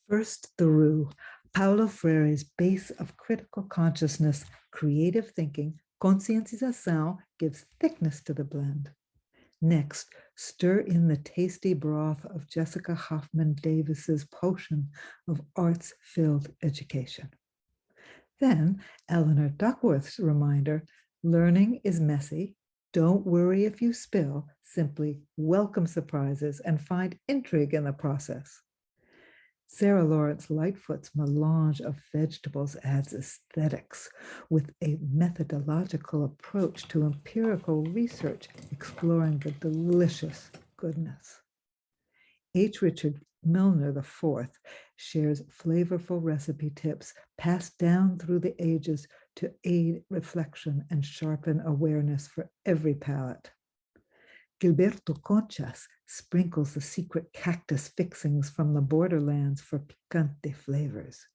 First, the roux, Paulo Freire's base of critical consciousness, creative thinking, conscientização gives thickness to the blend. Next, stir in the tasty broth of Jessica Hoffman Davis's potion of arts-filled education. Then, Eleanor Duckworth's reminder, learning is messy. Don't worry if you spill, simply welcome surprises and find intrigue in the process. Sarah Lawrence Lightfoot's melange of vegetables adds aesthetics with a methodological approach to empirical research, exploring the delicious goodness. H. Richard Milner IV shares flavorful recipe tips passed down through the ages to aid reflection and sharpen awareness for every palate. Gilberto Conchas sprinkles the secret cactus fixings from the borderlands for picante flavors.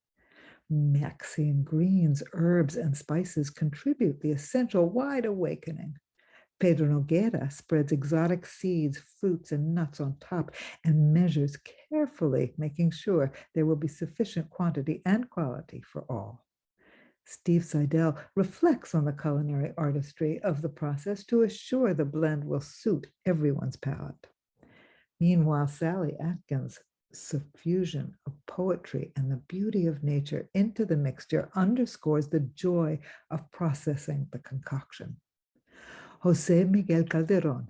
Maxine Green's herbs and spices contribute the essential wide awakening. Pedro Nogueira spreads exotic seeds, fruits, and nuts on top and measures carefully, making sure there will be sufficient quantity and quality for all. Steve Seidel reflects on the culinary artistry of the process to assure the blend will suit everyone's palate. Meanwhile, Sally Atkins' suffusion of poetry and the beauty of nature into the mixture underscores the joy of processing the concoction. Jose Miguel Calderon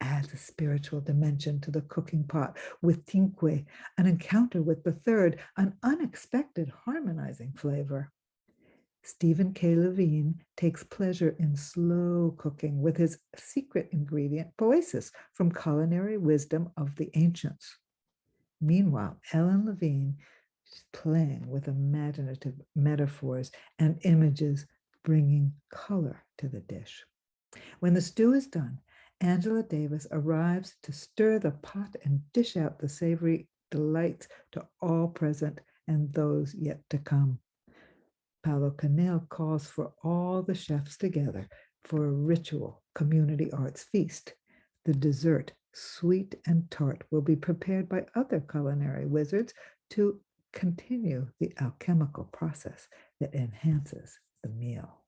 adds a spiritual dimension to the cooking pot with tinque, an encounter with the third, an unexpected harmonizing flavor. Stephen K. Levine takes pleasure in slow cooking with his secret ingredient, poesis, from culinary wisdom of the ancients. Meanwhile, Ellen Levine is playing with imaginative metaphors and images, bringing color to the dish. When the stew is done, Angela Davis arrives to stir the pot and dish out the savory delights to all present and those yet to come. Paulo Canel calls for all the chefs together for a ritual community arts feast. The dessert, sweet and tart, will be prepared by other culinary wizards to continue the alchemical process that enhances the meal.